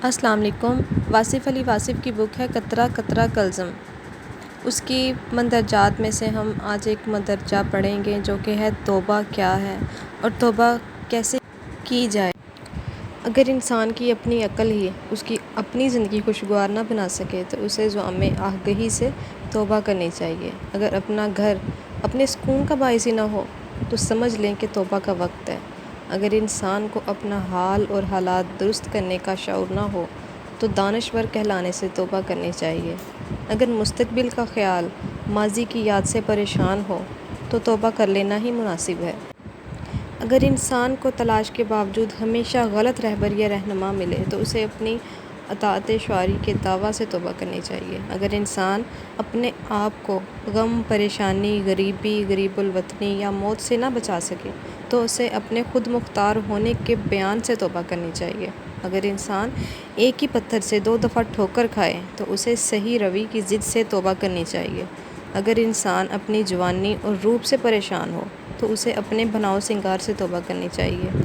السلام علیکم۔ واصف علی واصف کی بک ہے قطرہ قطرہ کلزم۔ اس کی مندرجات میں سے ہم آج ایک مندرجہ پڑھیں گے جو کہ ہے توبہ کیا ہے اور توبہ کیسے کی جائے۔ اگر انسان کی اپنی عقل ہی اس کی اپنی زندگی خوشگوار نہ بنا سکے تو اسے زوام آگہی سے توبہ کرنی چاہیے۔ اگر اپنا گھر اپنے سکون کا باعث ہی نہ ہو تو سمجھ لیں کہ توبہ کا وقت ہے۔ اگر انسان کو اپنا حال اور حالات درست کرنے کا شعور نہ ہو تو دانشور کہلانے سے توبہ کرنی چاہیے۔ اگر مستقبل کا خیال ماضی کی یاد سے پریشان ہو تو توبہ کر لینا ہی مناسب ہے۔ اگر انسان کو تلاش کے باوجود ہمیشہ غلط رہبر یا رہنما ملے تو اسے اپنی اطاعت شعاری کے دعویٰ سے توبہ کرنی چاہیے۔ اگر انسان اپنے آپ کو غم، پریشانی، غریبی، غریب الوطنی یا موت سے نہ بچا سکے تو اسے اپنے خود مختار ہونے کے بیان سے توبہ کرنی چاہیے۔ اگر انسان ایک ہی پتھر سے 2 دفعہ ٹھوکر کھائے تو اسے صحیح روی کی ضد سے توبہ کرنی چاہیے۔ اگر انسان اپنی جوانی اور روپ سے پریشان ہو تو اسے اپنے بناؤ سنگار سے توبہ کرنی چاہیے۔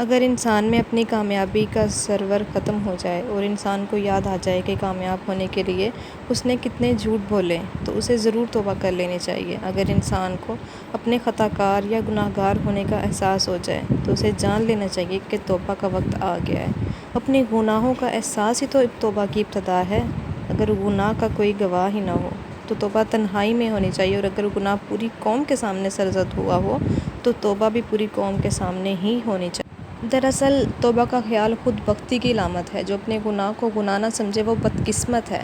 اگر انسان میں اپنی کامیابی کا سرور ختم ہو جائے اور انسان کو یاد آ جائے کہ کامیاب ہونے کے لیے اس نے کتنے جھوٹ بولے تو اسے ضرور توبہ کر لینی چاہیے۔ اگر انسان کو اپنے خطا کار یا گناہ گار ہونے کا احساس ہو جائے تو اسے جان لینا چاہیے کہ توبہ کا وقت آ گیا ہے۔ اپنے گناہوں کا احساس ہی تو توبہ کی ابتدا ہے۔ اگر گناہ کا کوئی گواہ ہی نہ ہو تو توبہ تنہائی میں ہونی چاہیے، اور اگر گناہ پوری قوم کے سامنے سرزد ہوا ہو تو توبہ بھی پوری قوم کے سامنے ہی ہونی چاہیے۔ دراصل توبہ کا خیال خود بختی کی علامت ہے۔ جو اپنے گناہ کو گناہ نہ سمجھے وہ بدقسمت ہے۔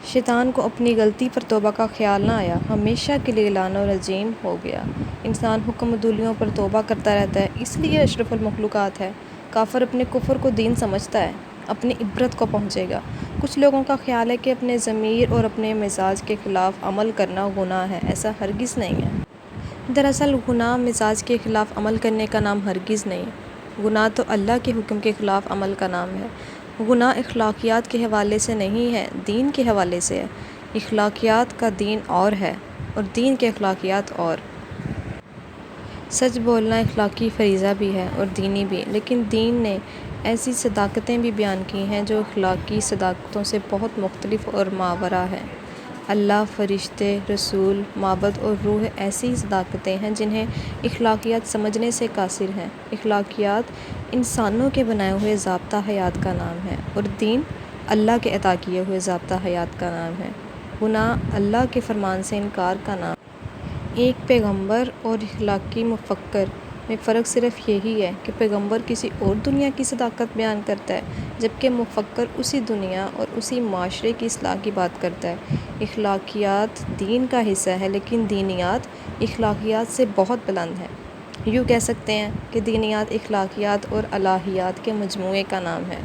شیطان کو اپنی غلطی پر توبہ کا خیال نہ آیا، ہمیشہ کے لیے لعن و رجیم ہو گیا۔ انسان حکم عدولیوں پر توبہ کرتا رہتا ہے، اس لیے اشرف المخلوقات ہے۔ کافر اپنے کفر کو دین سمجھتا ہے، اپنی عبرت کو پہنچے گا۔ کچھ لوگوں کا خیال ہے کہ اپنے ضمیر اور اپنے مزاج کے خلاف عمل کرنا گناہ ہے، ایسا ہرگز نہیں ہے۔ دراصل گناہ مزاج کے خلاف عمل کرنے کا نام ہرگز نہیں ہے۔ گناہ تو اللہ کے حکم کے خلاف عمل کا نام ہے۔ گناہ اخلاقیات کے حوالے سے نہیں ہے، دین کے حوالے سے ہے۔ اخلاقیات کا دین اور ہے اور دین کے اخلاقیات اور۔ سچ بولنا اخلاقی فریضہ بھی ہے اور دینی بھی، لیکن دین نے ایسی صداقتیں بھی بیان کی ہیں جو اخلاقی صداقتوں سے بہت مختلف اور ماوراء ہیں۔ اللہ، فرشتے، رسول، معبد اور روح ایسی صداقتیں ہیں جنہیں اخلاقیات سمجھنے سے قاصر ہیں۔ اخلاقیات انسانوں کے بنائے ہوئے ضابطہ حیات کا نام ہے اور دین اللہ کے عطا کیے ہوئے ضابطہ حیات کا نام ہے۔ گناہ اللہ کے فرمان سے انکار کا نام ہے۔ ایک پیغمبر اور اخلاقی مفکر میں فرق صرف یہی ہے کہ پیغمبر کسی اور دنیا کی صداقت بیان کرتا ہے جبکہ مفکر اسی دنیا اور اسی معاشرے کی اصلاح کی بات کرتا ہے۔ اخلاقیات دین کا حصہ ہے لیکن دینیات اخلاقیات سے بہت بلند ہے۔ یوں کہہ سکتے ہیں کہ دینیات اخلاقیات اور الہیات کے مجموعے کا نام ہے۔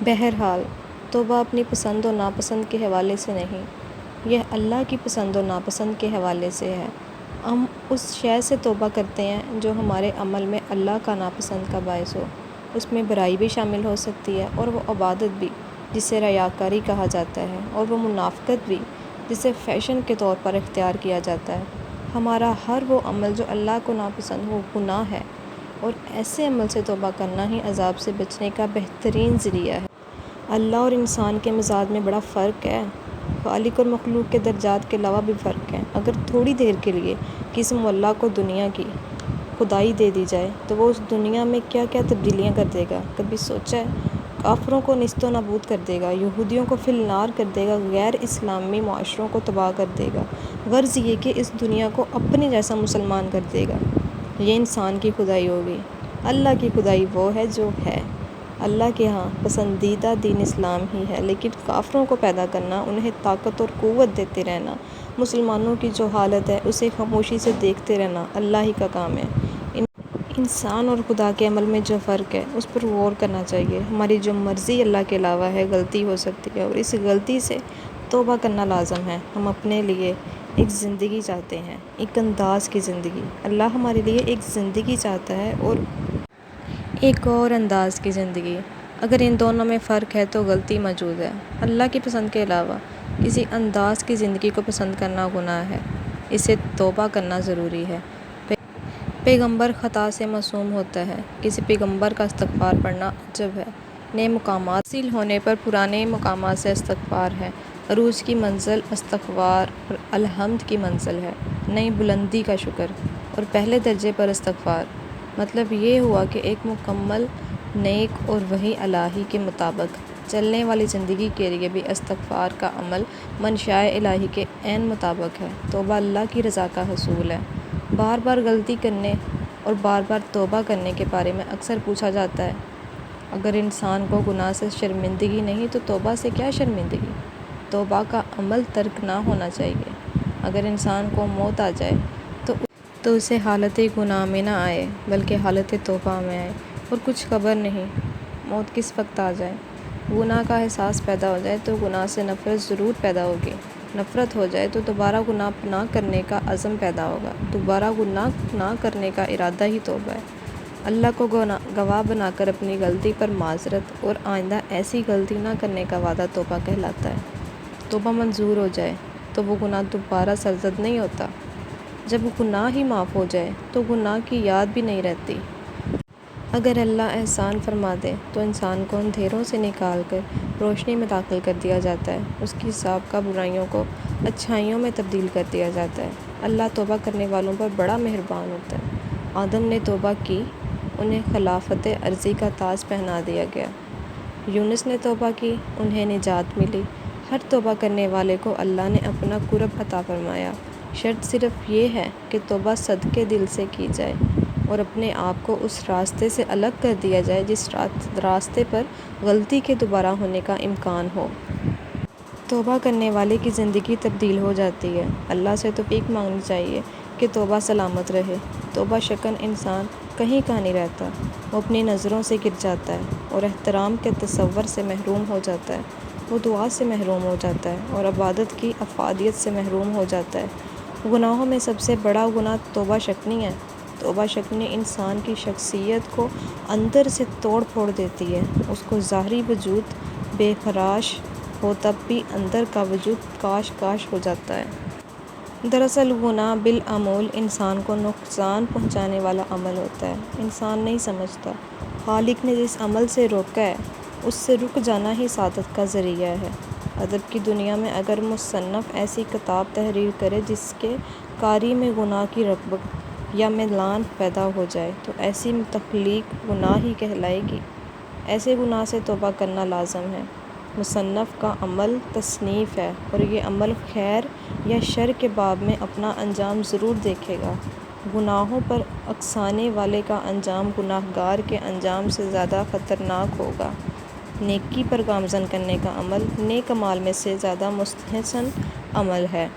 بہرحال توبہ اپنی پسند و ناپسند کے حوالے سے نہیں، یہ اللہ کی پسند و ناپسند کے حوالے سے ہے۔ ہم اس شے سے توبہ کرتے ہیں جو ہمارے عمل میں اللہ کا ناپسند کا باعث ہو۔ اس میں برائی بھی شامل ہو سکتی ہے اور وہ عبادت بھی جسے ریاکاری کہا جاتا ہے، اور وہ منافقت بھی جسے فیشن کے طور پر اختیار کیا جاتا ہے۔ ہمارا ہر وہ عمل جو اللہ کو ناپسند ہو گناہ ہے، اور ایسے عمل سے توبہ کرنا ہی عذاب سے بچنے کا بہترین ذریعہ ہے۔ اللہ اور انسان کے مزاج میں بڑا فرق ہے۔ خالق اور مخلوق کے درجات کے علاوہ بھی فرق ہے۔ اگر تھوڑی دیر کے لیے کسی ملا کو دنیا کی خدائی دے دی جائے تو وہ اس دنیا میں کیا کیا تبدیلیاں کر دے گا، کبھی سوچا ہے؟ کافروں کو نیست و نابود کر دے گا، یہودیوں کو فی النار کر دے گا، غیر اسلامی معاشروں کو تباہ کر دے گا، غرض یہ کہ اس دنیا کو اپنے جیسا مسلمان کر دے گا۔ یہ انسان کی خدائی ہوگی۔ اللہ کی خدائی وہ ہے جو ہے۔ اللہ کے ہاں پسندیدہ دین اسلام ہی ہے، لیکن کافروں کو پیدا کرنا، انہیں طاقت اور قوت دیتے رہنا، مسلمانوں کی جو حالت ہے اسے خاموشی سے دیکھتے رہنا اللہ ہی کا کام ہے۔ انسان اور خدا کے عمل میں جو فرق ہے اس پر غور کرنا چاہیے۔ ہماری جو مرضی اللہ کے علاوہ ہے غلطی ہو سکتی ہے، اور اس غلطی سے توبہ کرنا لازم ہے۔ ہم اپنے لیے ایک زندگی چاہتے ہیں، ایک انداز کی زندگی۔ اللہ ہمارے لیے ایک زندگی چاہتا ہے اور ایک اور انداز کی زندگی۔ اگر ان دونوں میں فرق ہے تو غلطی موجود ہے۔ اللہ کی پسند کے علاوہ کسی انداز کی زندگی کو پسند کرنا گناہ ہے، اسے توبہ کرنا ضروری ہے۔ پیغمبر خطا سے معصوم ہوتا ہے، کسی پیغمبر کا استغفار پڑھنا عجب ہے۔ نئے مقامات حاصل ہونے پر پرانے مقامات سے استغفار ہے۔ عروج کی منزل استغفار اور الحمد کی منزل ہے، نئی بلندی کا شکر اور پہلے درجے پر استغفار۔ مطلب یہ ہوا کہ ایک مکمل نیک اور وحی الہی کے مطابق چلنے والی زندگی کے لیے بھی استغفار کا عمل منشاء الہی کے عین مطابق ہے۔ توبہ اللہ کی رضا کا حصول ہے۔ بار بار غلطی کرنے اور بار بار توبہ کرنے کے بارے میں اکثر پوچھا جاتا ہے، اگر انسان کو گناہ سے شرمندگی نہیں تو توبہ سے کیا شرمندگی؟ توبہ کا عمل ترک نہ ہونا چاہیے۔ اگر انسان کو موت آ جائے تو اسے حالت گناہ میں نہ آئے بلکہ حالت توبہ میں آئے، اور کچھ خبر نہیں موت کس وقت آ جائے۔ گناہ کا احساس پیدا ہو جائے تو گناہ سے نفرت ضرور پیدا ہوگی۔ نفرت ہو جائے تو دوبارہ گناہ نہ کرنے کا عزم پیدا ہوگا۔ دوبارہ گناہ نہ کرنے کا ارادہ ہی توبہ ہے۔ اللہ کو گواہ بنا کر اپنی غلطی پر معذرت اور آئندہ ایسی غلطی نہ کرنے کا وعدہ توبہ کہلاتا ہے۔ توبہ منظور ہو جائے تو وہ گناہ دوبارہ سرزد نہیں ہوتا۔ جب گناہ ہی معاف ہو جائے تو گناہ کی یاد بھی نہیں رہتی۔ اگر اللہ احسان فرما دے تو انسان کو اندھیروں سے نکال کر روشنی میں داخل کر دیا جاتا ہے، اس کی سابقہ برائیوں کو اچھائیوں میں تبدیل کر دیا جاتا ہے۔ اللہ توبہ کرنے والوں پر بڑا مہربان ہوتا ہے۔ آدم نے توبہ کی، انہیں خلافت ارضی کا تاج پہنا دیا گیا۔ یونس نے توبہ کی، انہیں نجات ملی۔ ہر توبہ کرنے والے کو اللہ نے اپنا قرب عطا فرمایا۔ شرط صرف یہ ہے کہ توبہ صدقے دل سے کی جائے اور اپنے آپ کو اس راستے سے الگ کر دیا جائے جس راستے پر غلطی کے دوبارہ ہونے کا امکان ہو۔ توبہ کرنے والے کی زندگی تبدیل ہو جاتی ہے۔ اللہ سے توفیق مانگنی چاہیے کہ توبہ سلامت رہے۔ توبہ شکن انسان کہیں کا نہیں رہتا، وہ اپنی نظروں سے گر جاتا ہے اور احترام کے تصور سے محروم ہو جاتا ہے، وہ دعا سے محروم ہو جاتا ہے اور عبادت کی افادیت سے محروم ہو جاتا ہے۔ گناہوں میں سب سے بڑا گناہ توبہ شکنی ہے۔ توبہ شکنی انسان کی شخصیت کو اندر سے توڑ پھوڑ دیتی ہے۔ اس کو ظاہری وجود بے خراش ہو تب بھی اندر کا وجود کاش کاش ہو جاتا ہے۔ دراصل گناہ بالعمول انسان کو نقصان پہنچانے والا عمل ہوتا ہے۔ انسان نہیں سمجھتا خالق نے جس عمل سے روکا ہے اس سے رک جانا ہی سعادت کا ذریعہ ہے۔ ادب کی دنیا میں اگر مصنف ایسی کتاب تحریر کرے جس کے قاری میں گناہ کی رغبت یا میلان پیدا ہو جائے تو ایسی تخلیق گناہ ہی کہلائے گی۔ ایسے گناہ سے توبہ کرنا لازم ہے۔ مصنف کا عمل تصنیف ہے اور یہ عمل خیر یا شر کے باب میں اپنا انجام ضرور دیکھے گا۔ گناہوں پر اکسانے والے کا انجام گناہ گار کے انجام سے زیادہ خطرناک ہوگا۔ نیکی پر گامزن کرنے کا عمل نیک اعمال میں سے زیادہ مستحسن عمل ہے۔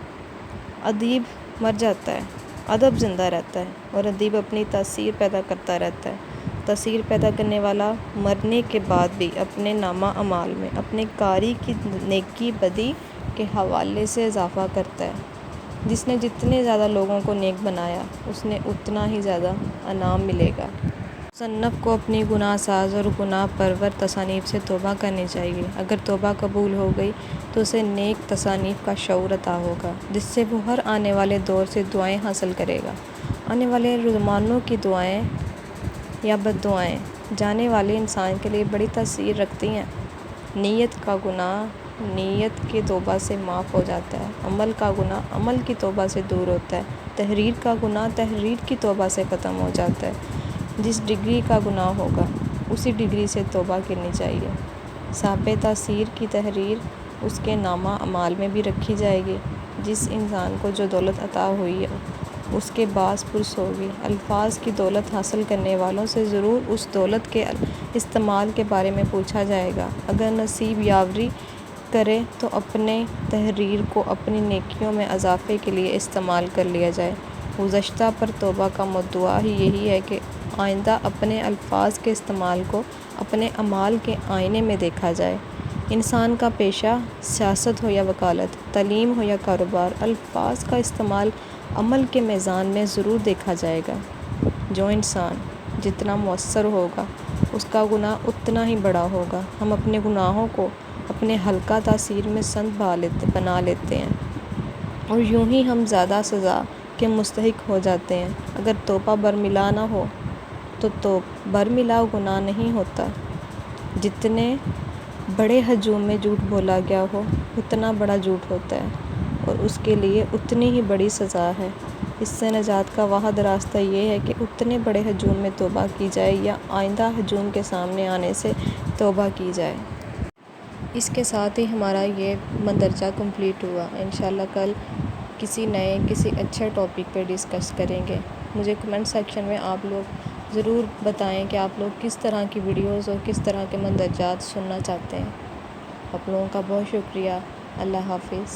ادیب مر جاتا ہے، ادب زندہ رہتا ہے اور ادیب اپنی تاثیر پیدا کرتا رہتا ہے۔ تاثیر پیدا کرنے والا مرنے کے بعد بھی اپنے نامہ اعمال میں اپنے قاری کی نیکی بدی کے حوالے سے اضافہ کرتا ہے۔ جس نے جتنے زیادہ لوگوں کو نیک بنایا اس نے اتنا ہی زیادہ انعام ملے گا۔ مصنف کو اپنی گناہ ساز اور گناہ پرور تصانیف سے توبہ کرنی چاہیے۔ اگر توبہ قبول ہو گئی تو اسے نیک تصانیف کا شعور عطا ہوگا جس سے وہ ہر آنے والے دور سے دعائیں حاصل کرے گا۔ آنے والے زمانوں کی دعائیں یا بد دعائیں جانے والے انسان کے لیے بڑی تاثیر رکھتی ہیں۔ نیت کا گناہ نیت کی توبہ سے معاف ہو جاتا ہے، عمل کا گناہ عمل کی توبہ سے دور ہوتا ہے، تحریر کا گناہ تحریر کی توبہ سے ختم ہو جاتا ہے۔ جس ڈگری کا گناہ ہوگا اسی ڈگری سے توبہ کرنی چاہیے۔ صاحب تاثیر کی تحریر اس کے نامہ اعمال میں بھی رکھی جائے گی۔ جس انسان کو جو دولت عطا ہوئی ہے اس کے باعث پرس ہوگی۔ الفاظ کی دولت حاصل کرنے والوں سے ضرور اس دولت کے استعمال کے بارے میں پوچھا جائے گا۔ اگر نصیب یاوری کرے تو اپنے تحریر کو اپنی نیکیوں میں اضافے کے لیے استعمال کر لیا جائے۔ گزشتہ پر توبہ کا مدعا ہی یہی ہے کہ آئندہ اپنے الفاظ کے استعمال کو اپنے اعمال کے آئینے میں دیکھا جائے۔ انسان کا پیشہ سیاست ہو یا وکالت، تعلیم ہو یا کاروبار، الفاظ کا استعمال عمل کے میزان میں ضرور دیکھا جائے گا۔ جو انسان جتنا مؤثر ہوگا اس کا گناہ اتنا ہی بڑا ہوگا۔ ہم اپنے گناہوں کو اپنے حلقہ تاثیر میں سند بنا لیتے ہیں اور یوں ہی ہم زیادہ سزا کے مستحق ہو جاتے ہیں۔ اگر توبہ برملا نہ ہو تو برملا گناہ نہیں ہوتا۔ جتنے بڑے ہجوم میں جھوٹ بولا گیا ہو اتنا بڑا جھوٹ ہوتا ہے اور اس کے لیے اتنی ہی بڑی سزا ہے۔ اس سے نجات کا واحد راستہ یہ ہے کہ اتنے بڑے ہجوم میں توبہ کی جائے یا آئندہ ہجوم کے سامنے آنے سے توبہ کی جائے۔ اس کے ساتھ ہی ہمارا یہ مندرجہ کمپلیٹ ہوا۔ انشاءاللہ کل کسی اچھے ٹاپک پہ ڈسکس کریں گے۔ مجھے کمنٹ سیکشن میں آپ لوگ ضرور بتائیں کہ آپ لوگ کس طرح کی ویڈیوز اور کس طرح کے مندرجات سننا چاہتے ہیں۔ آپ لوگوں کا بہت شکریہ۔ اللہ حافظ۔